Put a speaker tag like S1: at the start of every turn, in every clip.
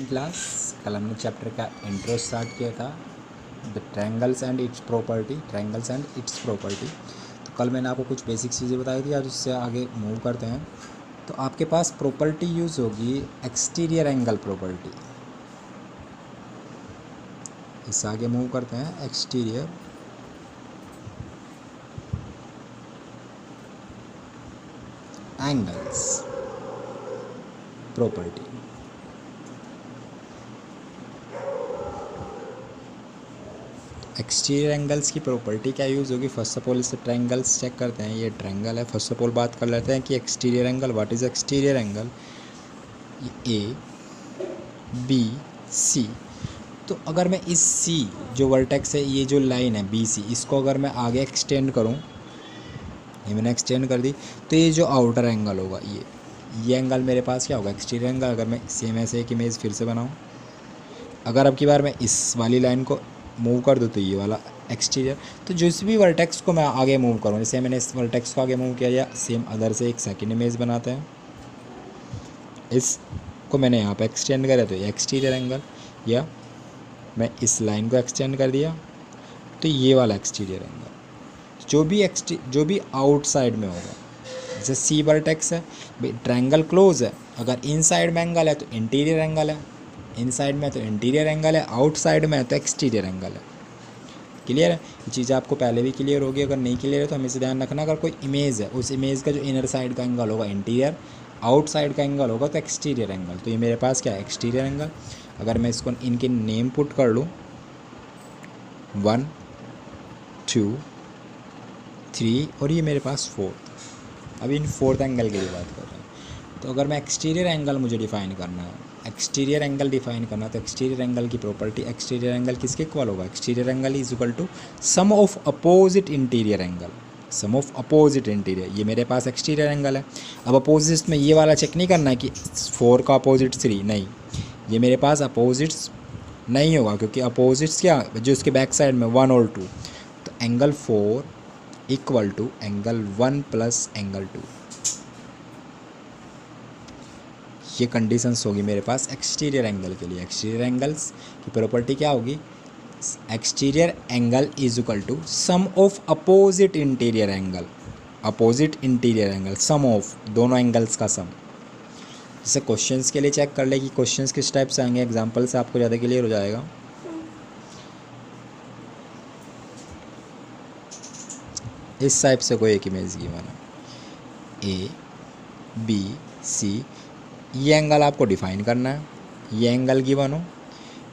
S1: Class. कल हमने chapter का इंट्रो स्टार्ट किया था, the triangles and it's property, triangles and it's property. तो कल मैंने आपको कुछ बेसिक चीज़ें बताई थी, आज उससे आगे मूव करते हैं। तो आपके पास प्रॉपर्टी यूज़ होगी एक्सटीरियर एंगल प्रॉपर्टी। इससे आगे मूव करते हैं, exterior angles property. Exterior angles की प्रॉपर्टी क्या यूज़ होगी? फर्स्ट ऑफ ऑल इससे ट्रायंगल्स चेक करते हैं। ये ट्रायंगल है, फर्स्ट ऑफ ऑल बात कर लेते हैं कि exterior angle, what is exterior angle? A B C. तो अगर मैं इस सी जो वर्टेक्स है, ये जो लाइन है बी सी, इसको अगर मैं आगे एक्सटेंड करूँ, ये मैंने एक्सटेंड कर दी, तो ये जो आउटर एंगल होगा, ये एंगल मेरे पास क्या होगा? Exterior angle. अगर मैं सेम ऐसे एक इमेज फिर से बनाऊँ, अगर अब की बार मैं इस वाली लाइन को मूव कर दूँ तो ये वाला एक्सटीरियर। तो जिस भी वर्टेक्स को मैं आगे मूव करूँ, जैसे मैंने इस वर्टेक्स को आगे मूव किया, या सेम अदर से एक सेकंड इमेज बनाते हैं, इसको मैंने यहाँ पे एक्सटेंड करा तो ये एक्सटीरियर एंगल, या मैं इस लाइन को एक्सटेंड कर दिया तो ये वाला एक्सटीरियर एंगल। जो भी आउटसाइड में होगा, जैसे सी वर्टेक्स है, ट्रायंगल क्लोज है, अगर इनसाइड में एंगल है तो इंटीरियर एंगल है, इनसाइड में तो इंटीरियर एंगल है, आउटसाइड में तो एक्सटीरियर एंगल है। क्लियर है? ये चीज़ आपको पहले भी क्लियर होगी। अगर नहीं क्लियर है तो हमेशा ध्यान रखना, अगर कोई इमेज है, उस इमेज का जो इनर साइड का एंगल होगा इंटीरियर, आउटसाइड का एंगल होगा तो एक्सटीरियर एंगल। तो ये मेरे पास क्या है? Exterior angle. अगर मैं इसको इनके नेम पुट कर लूँ, 1 2 3 और ये मेरे पास 4। अभी इन फोर्थ एंगल की बात कर रहे हैं। तो अगर मैं एक्सटीरियर एंगल मुझे डिफाइन करना है, एक्सटीरियर एंगल डिफाइन करना, तो एक्सटीरियर एंगल की प्रॉपर्टी, एक्सटीरियर एंगल किसके इक्वल होगा? Exterior angle is equal to sum of opposite interior angle, sum of opposite interior. ये मेरे पास एक्सटीरियर एंगल है। अब अपोजिट्स में ये वाला चेक नहीं करना है कि 4 का अपोजिट 3, नहीं, ये मेरे पास अपोजिट्स नहीं होगा, क्योंकि अपोजिट्स क्या जो इसके बैक साइड में 1 और 2। तो angle 4 equal to angle 1 plus angle 2। ये कंडीशंस होगी मेरे पास एक्सटीरियर एंगल के लिए। एक्सटीरियर एंगल्स की प्रॉपर्टी क्या होगी? Exterior angle is equal to sum of opposite interior angle, opposite interior angle, sum of दोनों एंगल्स का सम। जैसे क्वेश्चंस के लिए चेक कर ले कि क्वेश्चंस किस टाइप से आएंगे, एग्जांपल से आपको ज़्यादा क्लियर हो जाएगा। इस टाइप से कोई एक इमेज गिवन है, ए बी सी, ये एंगल आपको डिफाइन करना है। ये एंगल गिवन हो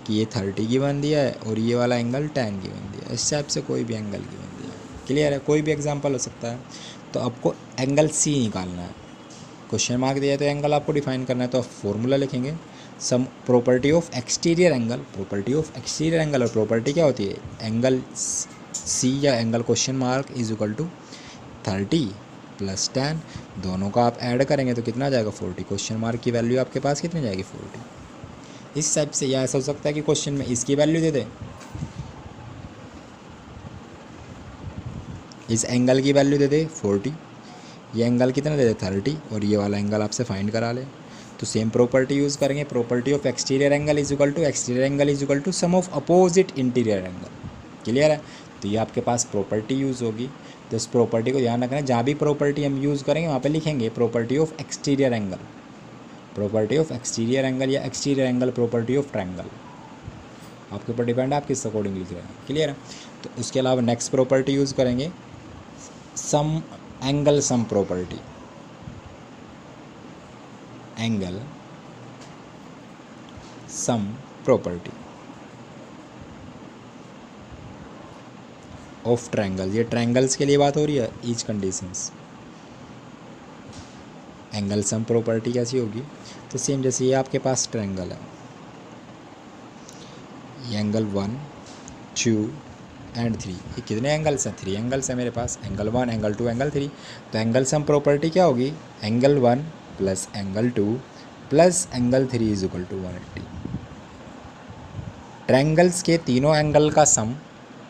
S1: कि ये 30 गिवन दिया है और ये वाला एंगल 10 गिवन दिया है, इस टाइप से कोई भी एंगल गिवन दिया है। क्लियर है? कोई भी एग्जांपल हो सकता है। तो आपको एंगल सी निकालना है। क्वेश्चन मार्क दिया है तो एंगल आपको डिफाइन करना है, तो आप फॉर्मूला लिखेंगे, sum property of exterior angle, property of exterior angle. और प्रॉपर्टी क्या होती है? एंगल सी या angle question mark is equal to 30 plus 10, दोनों का आप ऐड करेंगे तो कितना आ जाएगा? 40। क्वेश्चन मार्क की वैल्यू आपके पास कितनी जाएगी? 40। इस टाइप से, या ऐसा हो सकता है कि क्वेश्चन में इसकी वैल्यू दे दे, इस एंगल की वैल्यू दे दे 40, ये एंगल कितना दे दे 30, और ये वाला एंगल आपसे फाइंड करा ले। तो सेम प्रॉपर्टी यूज़ करेंगे, property of exterior angle is equal to exterior angle is equal to sum of opposite interior angle. Clear है? तो ये आपके पास प्रॉपर्टी यूज़ होगी। तो इस प्रॉपर्टी को ध्यान रखना है, जहाँ भी प्रॉपर्टी हम यूज़ करेंगे वहाँ पे लिखेंगे property of exterior angle, property of exterior angle, या exterior angle property of triangle. आपके ऊपर डिपेंड है आप किस अकॉर्डिंग लिख रहे हैं। क्लियर है? तो उसके अलावा नेक्स्ट प्रॉपर्टी यूज़ करेंगे sum angle sum property, angle sum property of triangle. ये ट्रायंगल्स के लिए बात हो रही है, each conditions. Angle sum property कैसी होगी? तो सेम जैसे ये आपके पास ट्रायंगल है, ये एंगल 1 2 एंड 3, ये कितने एंगल्स हैं? 3 एंगल्स हैं मेरे पास, एंगल 1 एंगल 2 एंगल 3। तो एंगल सम प्रॉपर्टी क्या होगी? Angle 1 plus angle 2 plus angle 3 is equal to 180। Triangles के तीनों एंगल का सम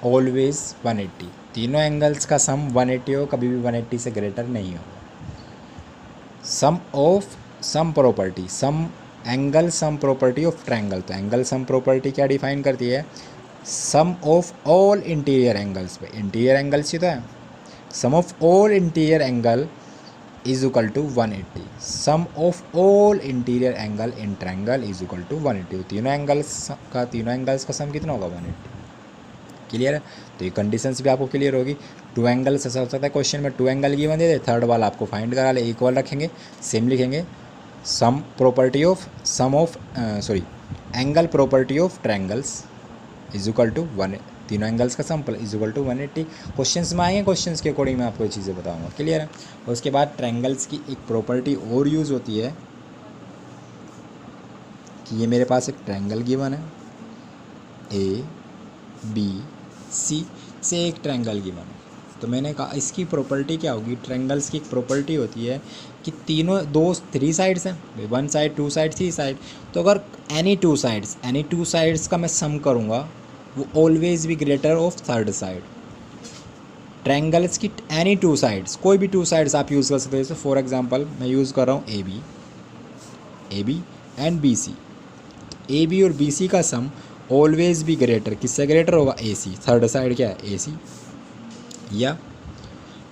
S1: ऑलवेज 180, तीनों एंगल्स का सम 180 हो, कभी भी 180 से ग्रेटर नहीं हो। Sum of sum property, sum angle sum property of triangle. तो एंगल सम प्रॉपर्टी क्या डिफाइन करती है, sum of all interior angles पे, इंटीरियर एंगल्स ही तो है, sum of all interior angle is equal to 180, sum of all interior angle in triangle is equal to 180। तीनों angles का सम कितना होगा, 180। क्लियर है। तो ये कंडीशंस भी आपको क्लियर होगी। टू एंगल्स ऐसा हो सकता है क्वेश्चन में टू एंगल गिवन दे दे, थर्ड वाला आपको फाइंड करा ले, इक्वल रखेंगे, सेम लिखेंगे, sum property of angle property of triangles is equal to 1, तीनों एंगल्स का sum is equal to 180। Questions में आएंगे, क्वेश्चंस के अकॉर्डिंग मैं आपको ये चीज़ें बताऊंगा। क्लियर है। उसके बाद ट्रायंगल्स की एक प्रॉपर्टी और यूज़ होती है कि ये मेरे पास एक ट्रायंगल गिवन है, ए बी सी से एक ट्रायंगल गिवन है। तो मैंने कहा इसकी प्रॉपर्टी क्या होगी, ट्रायंगल्स की एक प्रॉपर्टी होती है कि तीनों थ्री साइड्स हैं, one side, two side, three side. तो अगर एनी टू साइड्स का मैं सम करूँगा वो ऑलवेज भी greater of third side. Triangles की एनी टू साइड्स, कोई भी टू साइड्स आप यूज़ कर सकते हो। जैसे फॉर एग्जांपल मैं यूज़ कर रहा हूँ A B and B C. A B और बी सी का सम ऑलवेज भी ग्रेटर, किससे ग्रेटर होगा, ए सी। थर्ड साइड क्या है, ए सी। या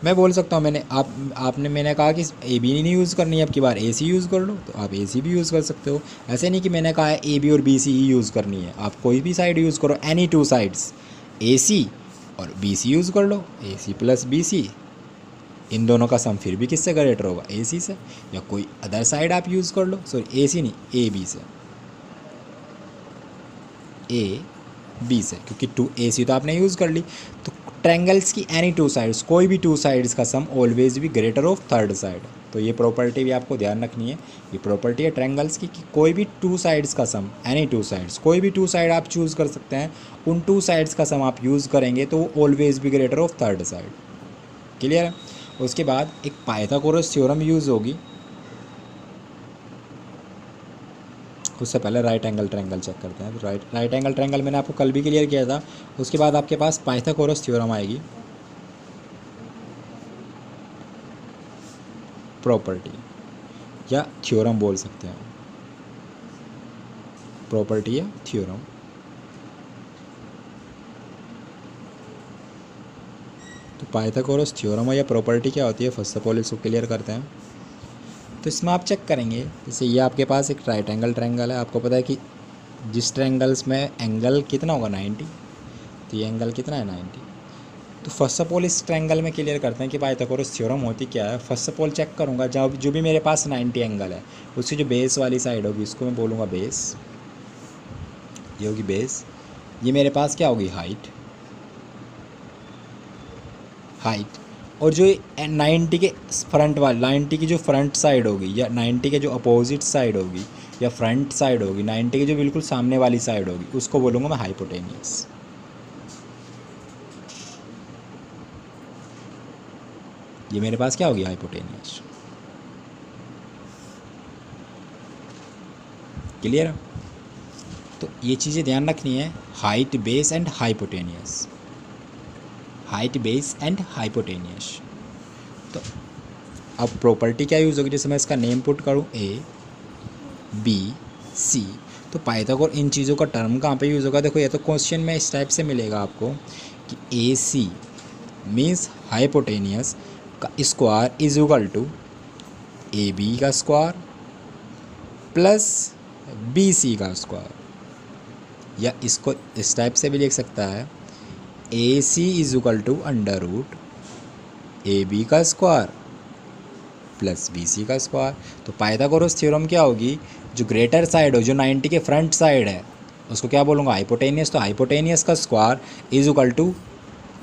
S1: मैं बोल सकता हूँ मैंने कहा कि ए बी नहीं यूज़ करनी है, अब की बार ए सी यूज़ कर लो, तो आप ए सी भी यूज़ कर सकते हो। ऐसे नहीं कि मैंने कहा है ए बी और बी सी ही यूज़ करनी है, आप कोई भी साइड यूज़ करो, एनी टू साइड्स, ए सी और बी सी यूज़ कर लो, ए सी प्लस बी सी। इन दोनों का सम फिर भी किससे ग्रेटर होगा, ए सी से। या कोई अदर साइड आप यूज़ कर लो, सॉरी ए सी नहीं, ए बी से, ए बी से, क्योंकि टू ए सी तो आपने यूज़ कर ली। तो ट्रायंगल्स की एनी टू साइड्स, कोई भी टू साइड्स का सम ऑलवेज भी ग्रेटर ऑफ थर्ड साइड। तो ये प्रॉपर्टी भी आपको ध्यान रखनी है। ये प्रॉपर्टी है ट्रायंगल्स की कि कोई भी टू साइड्स का सम, एनी टू साइड्स, कोई भी टू साइड आप चूज़ कर सकते हैं, उन टू साइड्स का सम आप यूज़ करेंगे तो वो ऑलवेज भी greater of third side. Clear है। उसके बाद एक पाइथागोरस थ्योरम यूज़ होगी, उससे पहले राइट एंगल ट्रायंगल चेक करते हैं। तो राइट एंगल ट्रायंगल मैंने आपको कल भी क्लियर किया था। उसके बाद आपके पास पाइथागोरस थ्योरम आएगी, प्रॉपर्टी या थ्योरम बोल सकते हैं, प्रॉपर्टी या थ्योरम। तो पाइथागोरस थ्योरम या प्रॉपर्टी क्या होती है, फर्स्ट ऑफ ऑल इसको क्लियर करते हैं। तो इसमें आप चेक करेंगे, जैसे ये आपके पास एक राइट एंगल ट्रायंगल है, आपको पता है कि जिस ट्रायंगल्स में एंगल कितना होगा 90, तो ये एंगल कितना है 90। तो फर्स्ट ऑफ ऑल इस ट्रायंगल में क्लियर करते हैं कि पाइथागोरस थ्योरम होती क्या है। फर्स्ट ऑफ ऑल चेक करूँगा जो भी मेरे पास 90 एंगल है, उसकी जो बेस वाली साइड होगी उसको मैं बोलूँगा बेस, ये होगी बेस। ये मेरे पास क्या होगी, हाइट। और जो 90 के फ्रंट वाली, 90 की जो फ्रंट साइड होगी या 90 के जो अपोजिट साइड होगी या फ्रंट साइड होगी, 90 के जो बिल्कुल सामने वाली साइड होगी, उसको बोलूँगा मैं हाइपोटेनियस। ये मेरे पास क्या होगी, हाइपोटेनियस। क्लियर है। तो ये चीज़ें ध्यान रखनी है, height, base and hypotenuse, height, base and hypotenuse. तो अब प्रॉपर्टी क्या यूज़ होगी, जैसे मैं इसका नेम पुट करूँ ए बी सी, तो पाइथागोर इन चीज़ों का टर्म कहाँ पे यूज़ होगा, देखो ये तो क्वेश्चन में इस टाइप से मिलेगा आपको कि ए सी मीन्स हाइपोटेनियस का square is equal to A B का स्क्वायर प्लस बी सी का स्क्वायर, या इसको इस टाइप से भी लिख सकता है, A C is equal to under root A B का स्क्वायर प्लस बी सी का स्क्वायर। तो पाइथागोरस थ्योरम क्या होगी, जो ग्रेटर साइड हो, जो 90 के फ्रंट साइड है, उसको क्या बोलूँगा, हाइपोटेनियस। तो हाइपोटेनियस का square is equal to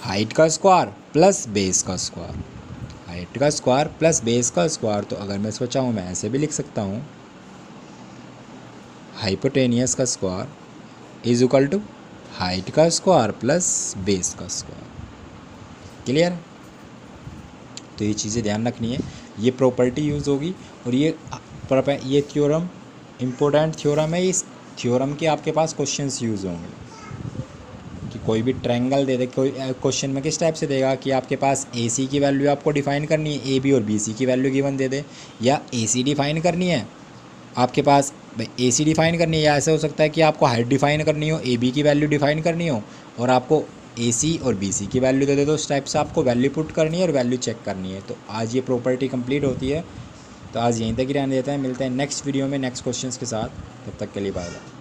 S1: height का स्क्वायर प्लस बेस का स्क्वायर, हाइट का स्क्वायर प्लस बेस का स्क्वायर। तो अगर मैं इसको चाहूँ मैं ऐसे भी लिख सकता हूँ, हाइपोटेनियस का square is equal to height का स्क्वायर प्लस बेस का स्क्वायर। क्लियर। तो ये चीज़ें ध्यान रखनी है, ये प्रॉपर्टी यूज़ होगी। और ये थ्योरम इम्पोर्टेंट थ्योरम है। इस थ्योरम के आपके पास क्वेश्चंस यूज़ होंगे कि कोई भी ट्रायंगल दे दे, कोई क्वेश्चन में किस टाइप से देगा कि आपके पास ए सी की वैल्यू आपको डिफाइन करनी है, ए बी और बी सी की वैल्यू गिवन दे दे, या ए सी डिफाइन करनी है, आपके पास भाई ए सी डिफ़ाइन करनी है, या ऐसा हो सकता है कि आपको हाइट डिफ़ाइन करनी हो, ए बी की वैल्यू डिफ़ाइन करनी हो और आपको ए सी और बी सी की वैल्यू दे दे, तो उस टाइप से आपको वैल्यू पुट करनी है और वैल्यू चेक करनी है। तो आज ये प्रॉपर्टी कंप्लीट होती है। तो आज यहीं तक ही रहने देते हैं, मिलते हैं नेक्स्ट वीडियो में नेक्स्ट क्वेश्चंस के साथ। तब तक के लिए बाय बाय।